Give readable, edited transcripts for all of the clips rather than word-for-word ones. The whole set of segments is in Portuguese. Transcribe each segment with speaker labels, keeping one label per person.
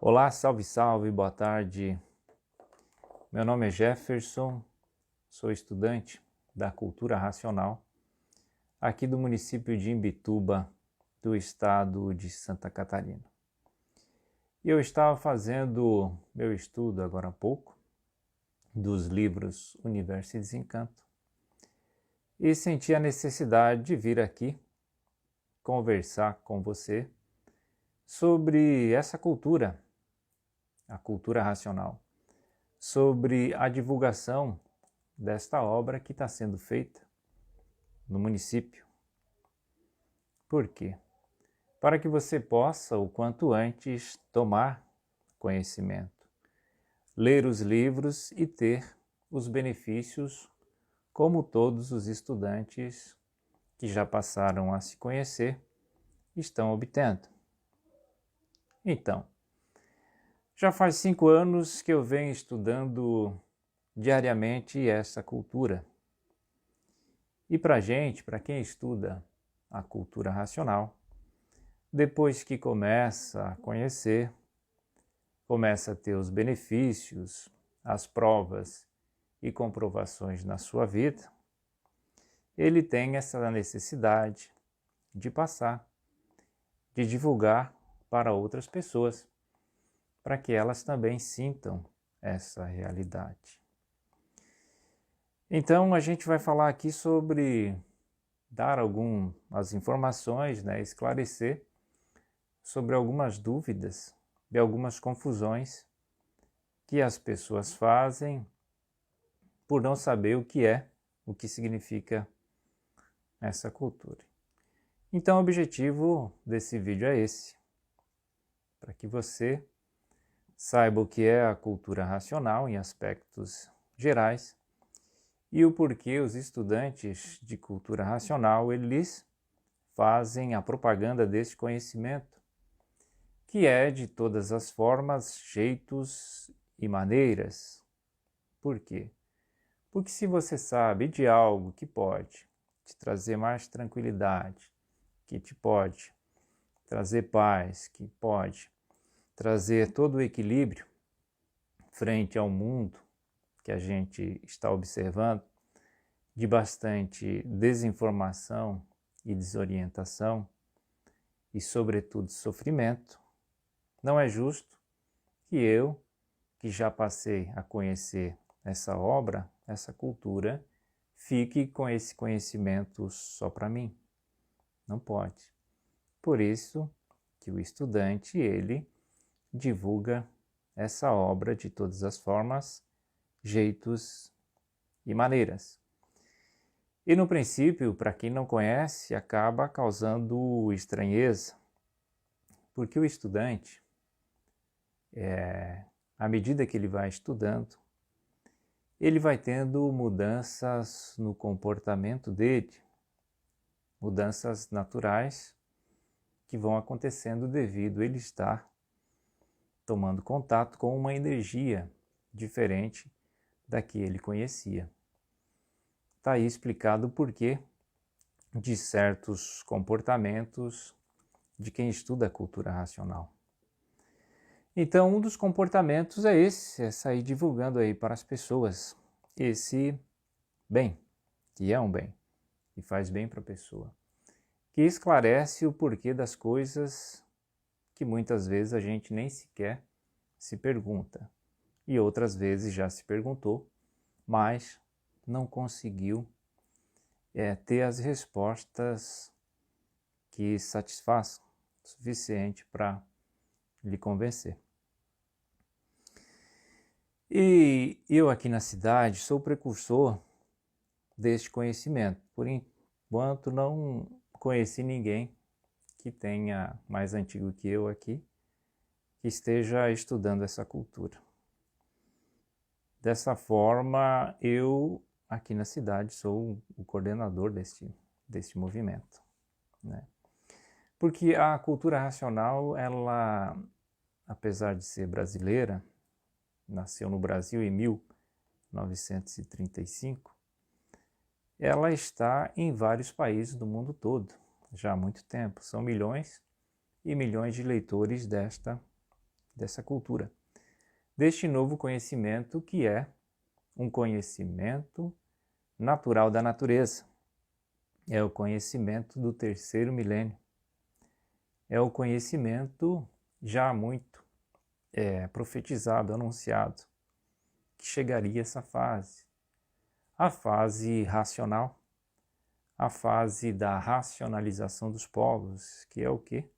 Speaker 1: Olá, salve, salve, boa tarde. Meu nome é Jefferson, sou estudante da Cultura Racional, aqui do município de Imbituba, do estado de Santa Catarina. Eu estava fazendo meu estudo agora há pouco dos livros Universo e Desencanto e senti a necessidade de vir aqui conversar com você sobre essa cultura, a cultura racional, sobre a divulgação desta obra que está sendo feita no município. Por quê? Para que você possa, o quanto antes, tomar conhecimento, ler os livros e ter os benefícios como todos os estudantes que já passaram a se conhecer estão obtendo. Então, já faz 5 anos que eu venho estudando diariamente essa cultura. E para quem estuda a cultura racional, depois que começa a conhecer, começa a ter os benefícios, as provas e comprovações na sua vida, ele tem essa necessidade de passar, de divulgar para outras pessoas, para que elas também sintam essa realidade. Então a gente vai falar aqui sobre dar algumas informações, esclarecer sobre algumas dúvidas e algumas confusões que as pessoas fazem por não saber o que significa essa cultura. Então o objetivo desse vídeo é esse, para que você saiba o que é a cultura racional em aspectos gerais e o porquê os estudantes de cultura racional eles fazem a propaganda desse conhecimento, que é de todas as formas, jeitos e maneiras. Por quê? Porque se você sabe de algo que pode te trazer mais tranquilidade, que te pode trazer paz, que pode trazer todo o equilíbrio frente ao mundo que a gente está observando, de bastante desinformação e desorientação e, sobretudo, sofrimento, não é justo que eu, que já passei a conhecer essa obra, essa cultura, fique com esse conhecimento só para mim. Não pode. Por isso que o estudante, ele divulga essa obra de todas as formas, jeitos e maneiras. E no princípio, para quem não conhece, acaba causando estranheza, porque o estudante, à medida que ele vai estudando, ele vai tendo mudanças no comportamento dele, mudanças naturais que vão acontecendo devido a ele estar tomando contato com uma energia diferente da que ele conhecia. Está aí explicado o porquê de certos comportamentos de quem estuda a cultura racional. Então, um dos comportamentos é esse, é sair divulgando aí para as pessoas esse bem, que é um bem, que faz bem para a pessoa, que esclarece o porquê das coisas que muitas vezes a gente nem sequer se pergunta, e outras vezes já se perguntou, mas não conseguiu ter as respostas que satisfaçam o suficiente para lhe convencer. E eu aqui na cidade sou precursor deste conhecimento. Por enquanto não conheci ninguém que tenha mais antigo que eu aqui, que esteja estudando essa cultura. Dessa forma, eu aqui na cidade sou o coordenador deste movimento, né? Porque a cultura racional, ela, apesar de ser brasileira, nasceu no Brasil em 1935, ela está em vários países do mundo todo, já há muito tempo. São milhões e milhões de leitores desta dessa cultura, deste novo conhecimento que é um conhecimento natural da natureza. É o conhecimento do terceiro milênio. É o conhecimento já muito profetizado, anunciado, que chegaria essa fase. A fase racional, a fase da racionalização dos povos, que é o quê?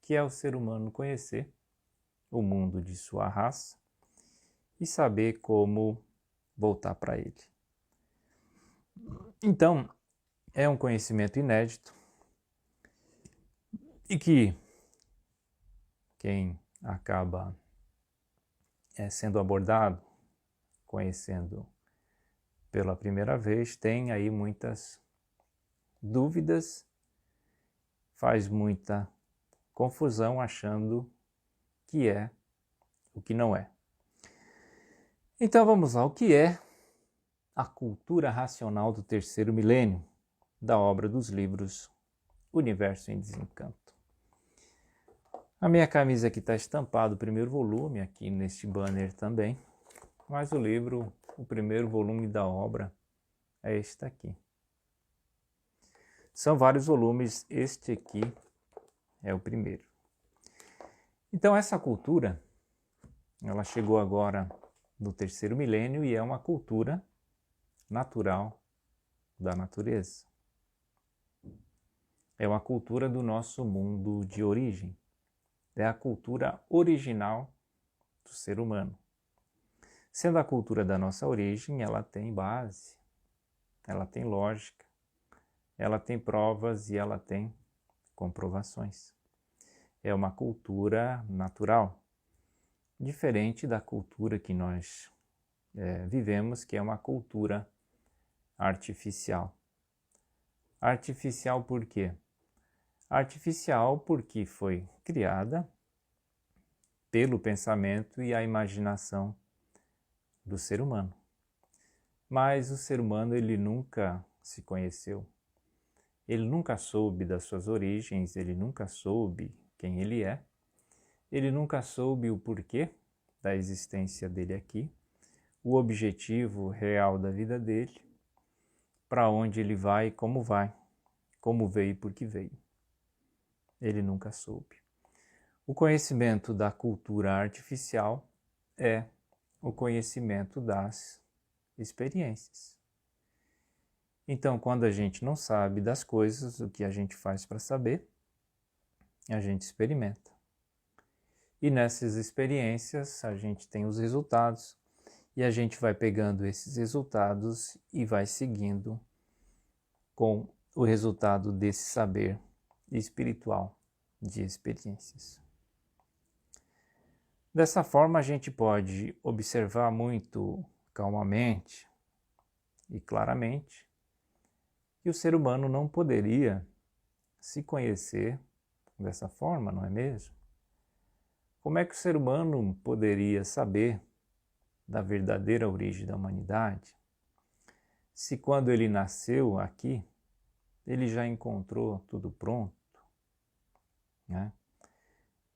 Speaker 1: Que é o ser humano conhecer o mundo de sua raça e saber como voltar para ele. Então, é um conhecimento inédito e que quem acaba sendo abordado, conhecendo pela primeira vez, tem aí muitas dúvidas, faz muita confusão achando que é o que não é. Então vamos lá, o que é a cultura racional do terceiro milênio, da obra dos livros Universo em Desencanto. A minha camisa aqui está estampada o primeiro volume, aqui neste banner também, mas o livro, o primeiro volume da obra é este aqui. São vários volumes, este aqui é o primeiro. Então essa cultura, ela chegou agora no terceiro milênio e é uma cultura natural da natureza. É uma cultura do nosso mundo de origem. É a cultura original do ser humano. Sendo a cultura da nossa origem, ela tem base, ela tem lógica, ela tem provas e ela tem comprovações. É uma cultura natural, diferente da cultura que nós vivemos, que é uma cultura artificial. Artificial por quê? Artificial porque foi criada pelo pensamento e a imaginação do ser humano. Mas o ser humano, ele nunca se conheceu. Ele nunca soube das suas origens, ele nunca soube quem ele é. Ele nunca soube o porquê da existência dele aqui, o objetivo real da vida dele, para onde ele vai e como veio e por que veio. Ele nunca soube. O conhecimento da cultura artificial é o conhecimento das experiências. Então, quando a gente não sabe das coisas, o que a gente faz para saber? A gente experimenta. E nessas experiências a gente tem os resultados e a gente vai pegando esses resultados e vai seguindo com o resultado desse saber espiritual de experiências. Dessa forma a gente pode observar muito calmamente e claramente que o ser humano não poderia se conhecer dessa forma, não é mesmo? Como é que o ser humano poderia saber da verdadeira origem da humanidade se quando ele nasceu aqui, ele já encontrou tudo pronto, né?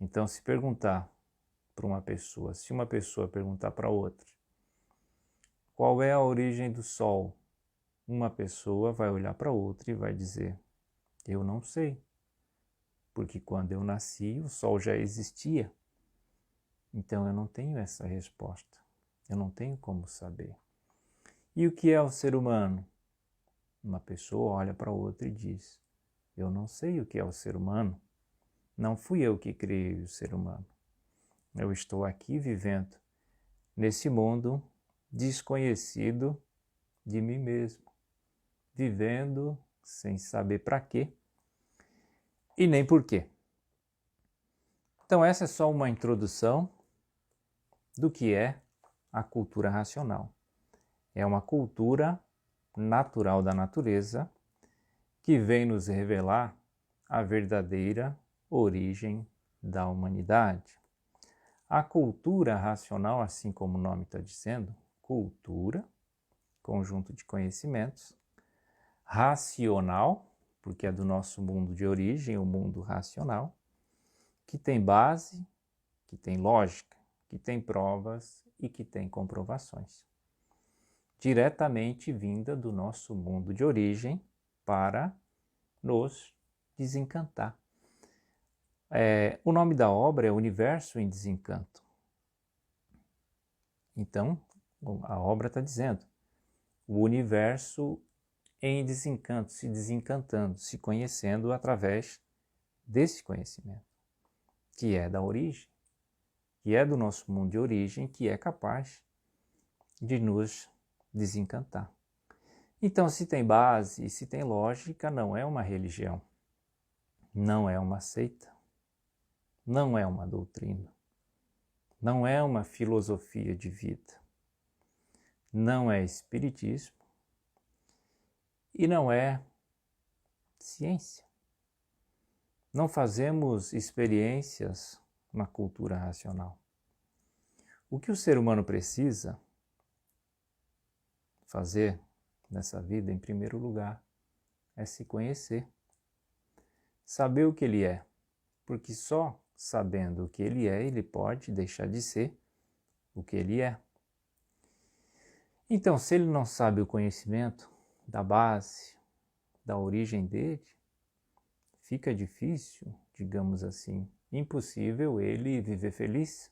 Speaker 1: Então, se perguntar para uma pessoa, se uma pessoa perguntar para outra, qual é a origem do Sol? Uma pessoa vai olhar para outra e vai dizer, eu não sei, porque quando eu nasci o Sol já existia, então eu não tenho essa resposta, eu não tenho como saber. E o que é o ser humano? Uma pessoa olha para outra e diz, eu não sei o que é o ser humano, não fui eu que criei o ser humano. Eu estou aqui vivendo nesse mundo desconhecido de mim mesmo, vivendo sem saber para quê e nem por quê. Então essa é só uma introdução do que é a cultura racional. É uma cultura natural da natureza que vem nos revelar a verdadeira origem da humanidade. A cultura racional, assim como o nome está dizendo, cultura, conjunto de conhecimentos, racional, porque é do nosso mundo de origem, o mundo racional, que tem base, que tem lógica, que tem provas e que tem comprovações, diretamente vinda do nosso mundo de origem para nos desencantar. O nome da obra é Universo em Desencanto. Então, a obra está dizendo, o universo em desencanto, se desencantando, se conhecendo através desse conhecimento, que é da origem, que é do nosso mundo de origem, que é capaz de nos desencantar. Então, se tem base e se tem lógica, não é uma religião, não é uma seita, não é uma doutrina, não é uma filosofia de vida, não é espiritismo e não é ciência. Não fazemos experiências na cultura racional. O que o ser humano precisa fazer nessa vida, em primeiro lugar, é se conhecer. Saber o que ele é, porque só sabendo o que ele é, ele pode deixar de ser o que ele é. Então, se ele não sabe o conhecimento da base, da origem dele, fica difícil, digamos assim, impossível ele viver feliz.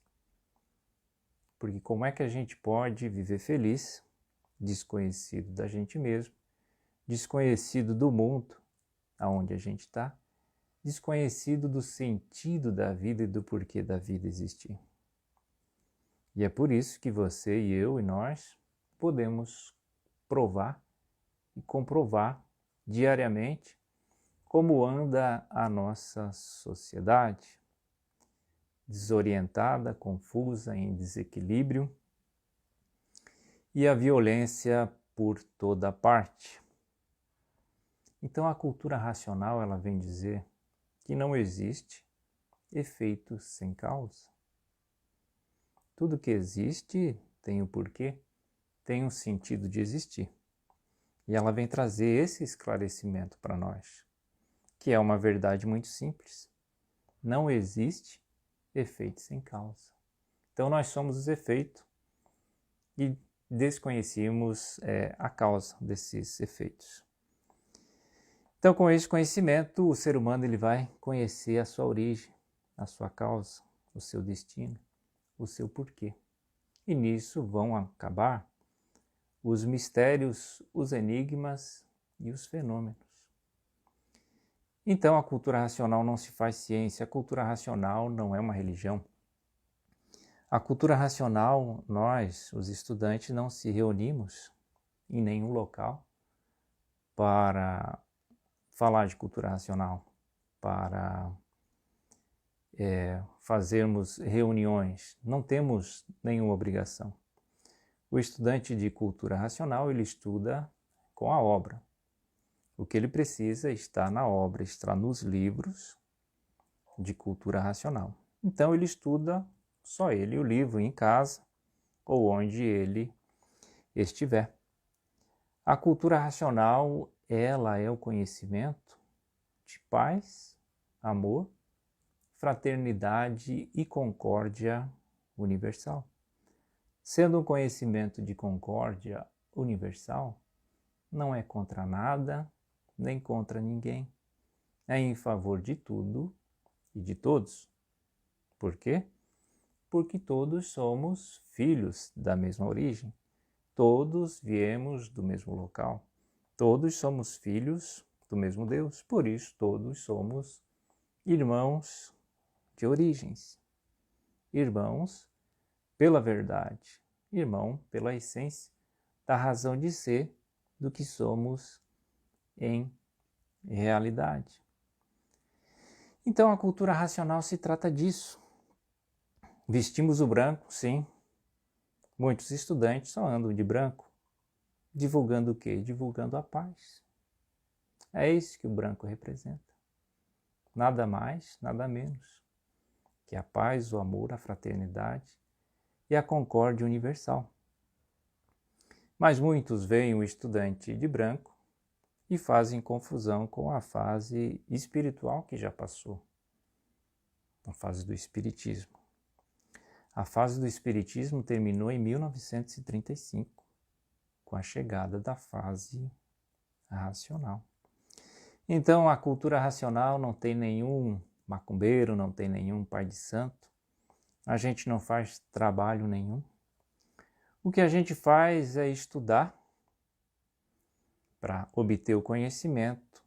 Speaker 1: Porque como é que a gente pode viver feliz, desconhecido da gente mesmo, desconhecido do mundo aonde a gente está, desconhecido do sentido da vida e do porquê da vida existir. E é por isso que você e eu e nós podemos provar e comprovar diariamente como anda a nossa sociedade, desorientada, confusa, em desequilíbrio, e a violência por toda parte. Então a cultura racional, ela vem dizer que não existe efeito sem causa. Tudo que existe tem um porquê, tem um sentido de existir. E ela vem trazer esse esclarecimento para nós, que é uma verdade muito simples. Não existe efeito sem causa. Então nós somos os efeitos e desconhecemos a causa desses efeitos. Então, com esse conhecimento, o ser humano ele vai conhecer a sua origem, a sua causa, o seu destino, o seu porquê. E nisso vão acabar os mistérios, os enigmas e os fenômenos. Então, a cultura racional não se faz ciência, a cultura racional não é uma religião. A cultura racional, nós, os estudantes, não se reunimos em nenhum local para falar de cultura racional, para fazermos reuniões. Não temos nenhuma obrigação. O estudante de cultura racional, ele estuda com a obra. O que ele precisa está na obra, está nos livros de cultura racional. Então ele estuda só ele o livro em casa ou onde ele estiver. A cultura racional, ela é o conhecimento de paz, amor, fraternidade e concórdia universal. Sendo um conhecimento de concórdia universal, não é contra nada, nem contra ninguém. É em favor de tudo e de todos. Por quê? Porque todos somos filhos da mesma origem. Todos viemos do mesmo local. Todos somos filhos do mesmo Deus. Por isso, todos somos irmãos de origens. Irmãos pela verdade. Irmão pela essência da razão de ser do que somos em realidade. Então, a cultura racional se trata disso. Vestimos o branco, sim. Muitos estudantes só andam de branco. Divulgando o quê? Divulgando a paz. É isso que o branco representa. Nada mais, nada menos que a paz, o amor, a fraternidade e a concórdia universal. Mas muitos veem o estudante de branco e fazem confusão com a fase espiritual que já passou, a fase do espiritismo. A fase do Espiritismo terminou em 1935, com a chegada da fase racional. Então, a cultura racional não tem nenhum macumbeiro, não tem nenhum pai de santo. A gente não faz trabalho nenhum. O que a gente faz é estudar para obter o conhecimento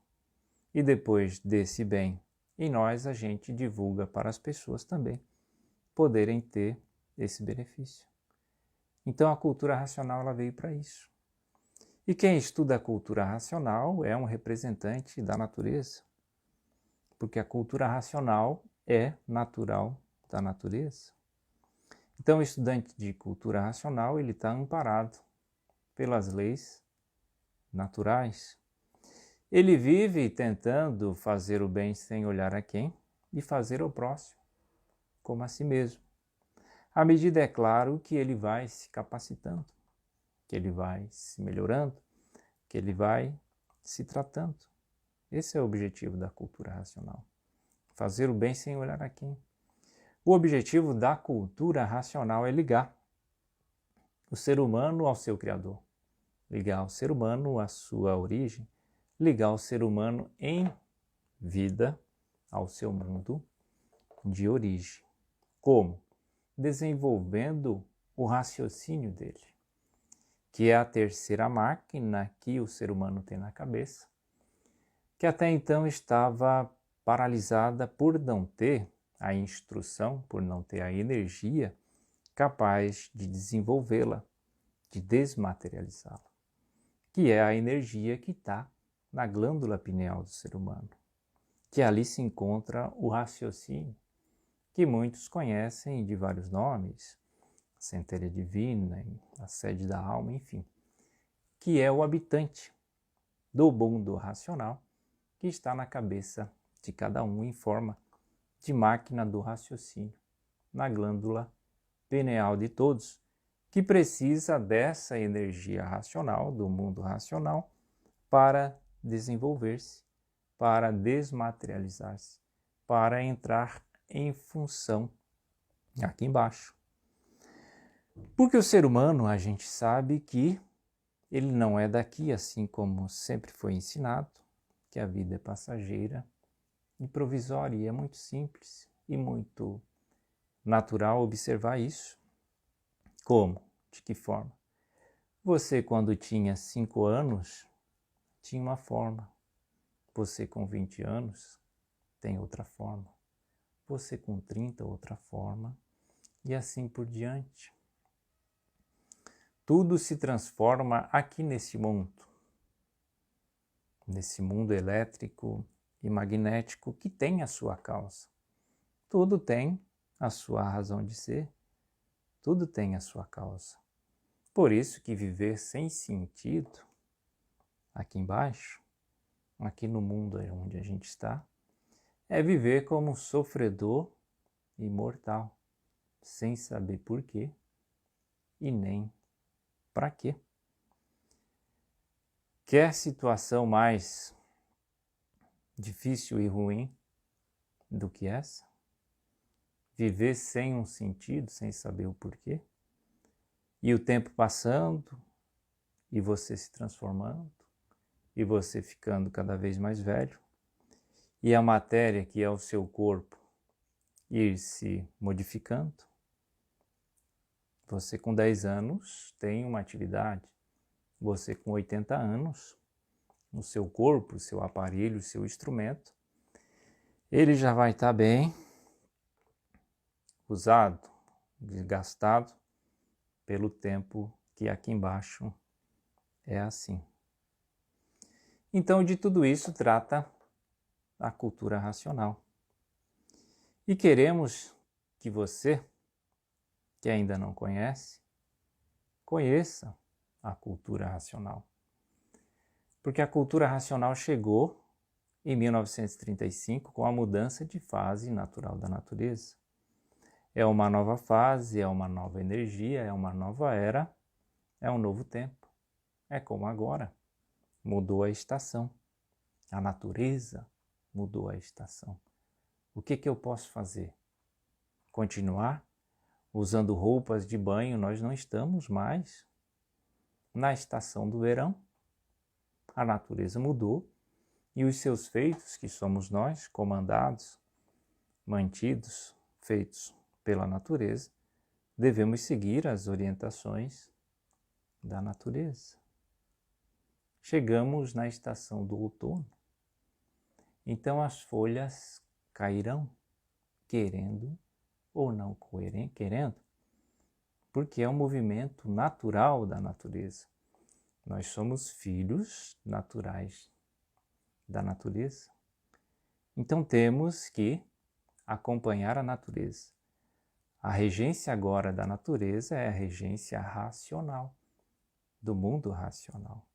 Speaker 1: e depois desse bem em nós a gente divulga para as pessoas também poderem ter esse benefício. Então a cultura racional ela veio para isso. E quem estuda a cultura racional é um representante da natureza, porque a cultura racional é natural da natureza. Então o estudante de cultura racional ele está amparado pelas leis naturais. Ele vive tentando fazer o bem sem olhar a quem e fazer ao próximo como a si mesmo. À medida, é claro, que ele vai se capacitando, que ele vai se melhorando, que ele vai se tratando. Esse é o objetivo da cultura racional. Fazer o bem sem olhar a quem. O objetivo da cultura racional é ligar o ser humano ao seu Criador, ligar o ser humano à sua origem, ligar o ser humano em vida ao seu mundo de origem. Como? Desenvolvendo o raciocínio dele, que é a terceira máquina que o ser humano tem na cabeça, que até então estava paralisada por não ter a instrução, por não ter a energia capaz de desenvolvê-la, de desmaterializá-la, que é a energia que está na glândula pineal do ser humano, que ali se encontra o raciocínio, que muitos conhecem de vários nomes, a centelha divina, a sede da alma, enfim, que é o habitante do mundo racional que está na cabeça de cada um em forma de máquina do raciocínio, na glândula pineal de todos, que precisa dessa energia racional, do mundo racional, para desenvolver-se, para desmaterializar-se, para entrar em função aqui embaixo. Porque o ser humano, a gente sabe que ele não é daqui, assim como sempre foi ensinado, que a vida é passageira e provisória, e é muito simples e muito natural observar isso. Como? De que forma? Você, quando tinha 5 anos, tinha uma forma. Você, com 20 anos, tem outra forma. Você, com 30, outra forma. E assim por diante. Tudo se transforma aqui nesse mundo elétrico e magnético que tem a sua causa. Tudo tem a sua razão de ser, tudo tem a sua causa. Por isso que viver sem sentido, aqui embaixo, aqui no mundo onde a gente está, é viver como um sofredor imortal, sem saber por quê e nem para quê. Quer situação mais difícil e ruim do que essa? Viver sem um sentido, sem saber o porquê? E o tempo passando, e você se transformando, e você ficando cada vez mais velho, e a matéria que é o seu corpo ir se modificando. Você com 10 anos tem uma atividade, você com 80 anos, o seu corpo, o seu aparelho, o seu instrumento, ele já vai estar bem usado, desgastado pelo tempo que aqui embaixo é assim. Então, de tudo isso trata a cultura racional. E queremos que você, que ainda não conhece, conheça a cultura racional. Porque a cultura racional chegou em 1935 com a mudança de fase natural da natureza. É uma nova fase, é uma nova energia, é uma nova era, é um novo tempo. É como agora. Mudou a estação. A natureza mudou a estação. O que eu posso fazer? Continuar usando roupas de banho, nós não estamos mais na estação do verão. A natureza mudou e os seus feitos, que somos nós, comandados, mantidos, feitos pela natureza, devemos seguir as orientações da natureza. Chegamos na estação do outono, então as folhas cairão, querendo ou não querendo, porque é um movimento natural da natureza. Nós somos filhos naturais da natureza. Então temos que acompanhar a natureza. A regência agora da natureza é a regência racional, do mundo racional.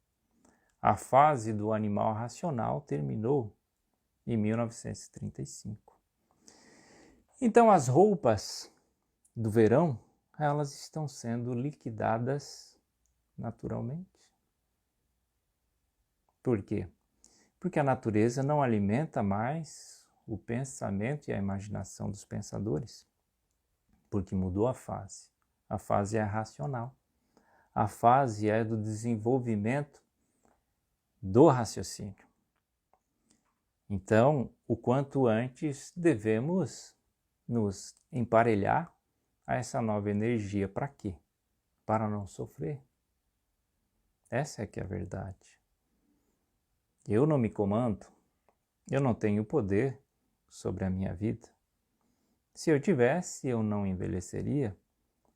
Speaker 1: A fase do animal racional terminou em 1935. Então as roupas do verão, elas estão sendo liquidadas naturalmente. Por quê? Porque a natureza não alimenta mais o pensamento e a imaginação dos pensadores, porque mudou a fase. A fase é racional. A fase é do desenvolvimento do raciocínio. Então, o quanto antes devemos nos emparelhar a essa nova energia. Para quê? Para não sofrer. Essa é que é a verdade. Eu não me comando, eu não tenho poder sobre a minha vida. Se eu tivesse, eu não envelheceria.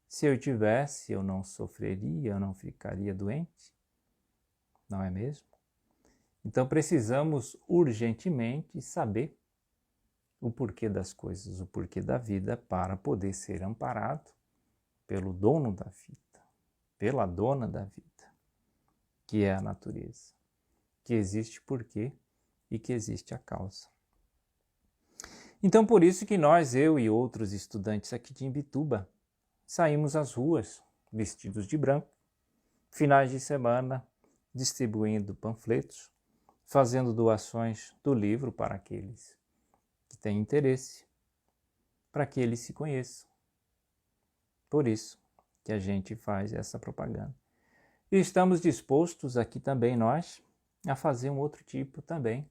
Speaker 1: Se eu tivesse, eu não sofreria, eu não ficaria doente. Não é mesmo? Então precisamos urgentemente saber o porquê das coisas, o porquê da vida, para poder ser amparado pelo dono da vida, pela dona da vida, que é a natureza, que existe porquê e que existe a causa. Então por isso que nós, eu e outros estudantes aqui de Imbituba, saímos às ruas vestidos de branco, finais de semana, distribuindo panfletos, fazendo doações do livro para aqueles que têm interesse, para que eles se conheçam. Por isso que a gente faz essa propaganda. E estamos dispostos aqui também nós a fazer um outro tipo também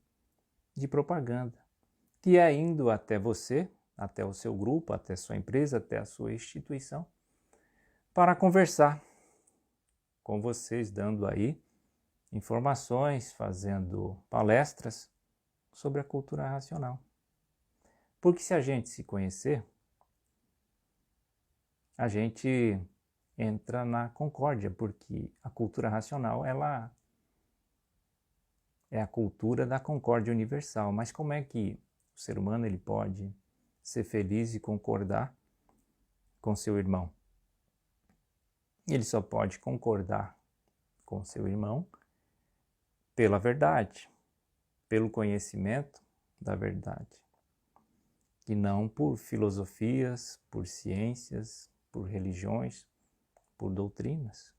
Speaker 1: de propaganda, que é indo até você, até o seu grupo, até a sua empresa, até a sua instituição, para conversar com vocês, dando aí informações, fazendo palestras sobre a cultura racional. Porque se a gente se conhecer, a gente entra na concórdia, porque a cultura racional, ela é a cultura da concórdia universal. Mas como é que o ser humano ele pode ser feliz e concordar com seu irmão? Ele só pode concordar com seu irmão pela verdade, pelo conhecimento da verdade, e não por filosofias, por ciências, por religiões, por doutrinas.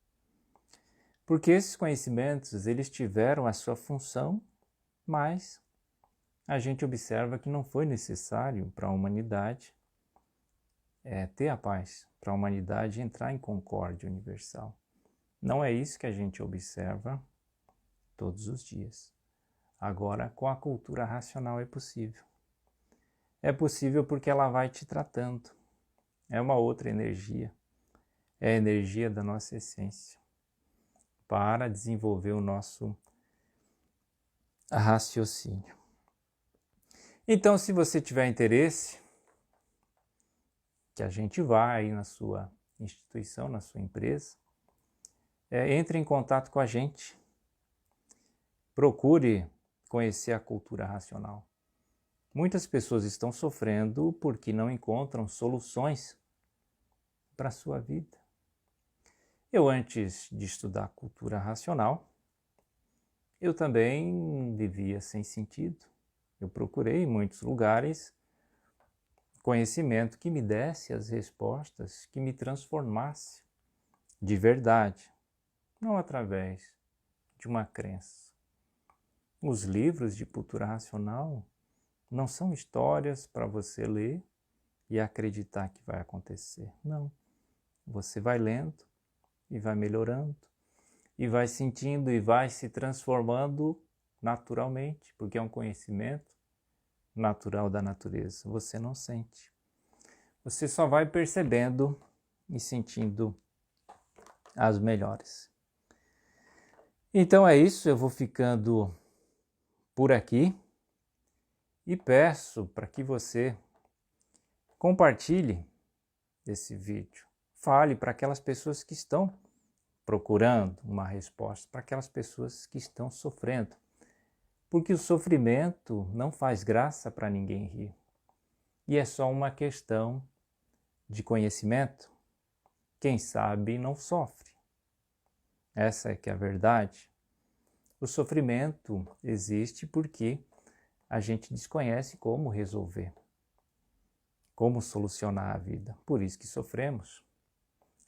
Speaker 1: Porque esses conhecimentos, eles tiveram a sua função, mas a gente observa que não foi necessário para a humanidade ter a paz, para a humanidade entrar em concórdia universal. Não é isso que a gente observa todos os dias. Agora, com a cultura racional é possível. É possível porque ela vai te tratando. É uma outra energia. É a energia da nossa essência, para desenvolver o nosso raciocínio. Então, se você tiver interesse, que a gente vá aí na sua instituição, na sua empresa, entre em contato com a gente. Procure conhecer a cultura racional. Muitas pessoas estão sofrendo porque não encontram soluções para a sua vida. Eu, antes de estudar cultura racional, eu também vivia sem sentido. Eu procurei em muitos lugares conhecimento que me desse as respostas, que me transformasse de verdade, não através de uma crença. Os livros de cultura racional não são histórias para você ler e acreditar que vai acontecer. Não. Você vai lendo e vai melhorando, e vai sentindo e vai se transformando naturalmente, porque é um conhecimento natural da natureza. Você não sente. Você só vai percebendo e sentindo as melhores. Então é isso, eu vou ficando por aqui e peço para que você compartilhe esse vídeo. Fale para aquelas pessoas que estão procurando uma resposta, para aquelas pessoas que estão sofrendo. Porque o sofrimento não faz graça para ninguém rir. E é só uma questão de conhecimento. Quem sabe não sofre. Essa é que é a verdade. O sofrimento existe porque a gente desconhece como resolver, como solucionar a vida. Por isso que sofremos,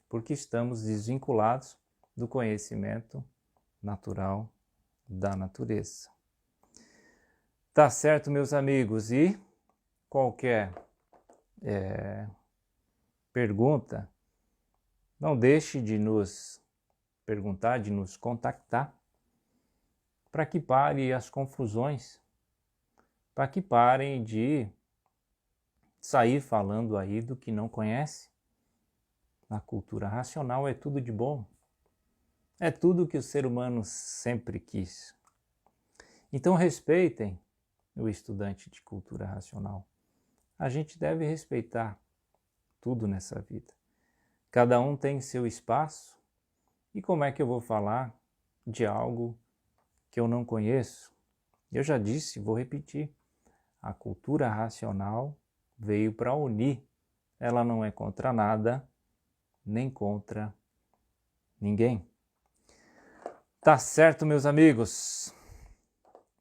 Speaker 1: porque estamos desvinculados do conhecimento natural da natureza. Tá certo, meus amigos? E qualquer pergunta, não deixe de nos perguntar, de nos contactar, para que pare as confusões, para que parem de sair falando aí do que não conhece. Na cultura racional é tudo de bom. É tudo que o ser humano sempre quis. Então respeitem o estudante de cultura racional. A gente deve respeitar tudo nessa vida. Cada um tem seu espaço. E como é que eu vou falar de algo que eu não conheço? Eu já disse, vou repetir. A cultura racional veio para unir. Ela não é contra nada, nem contra ninguém. Tá certo, meus amigos?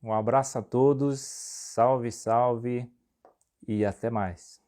Speaker 1: Um abraço a todos, salve, salve e até mais.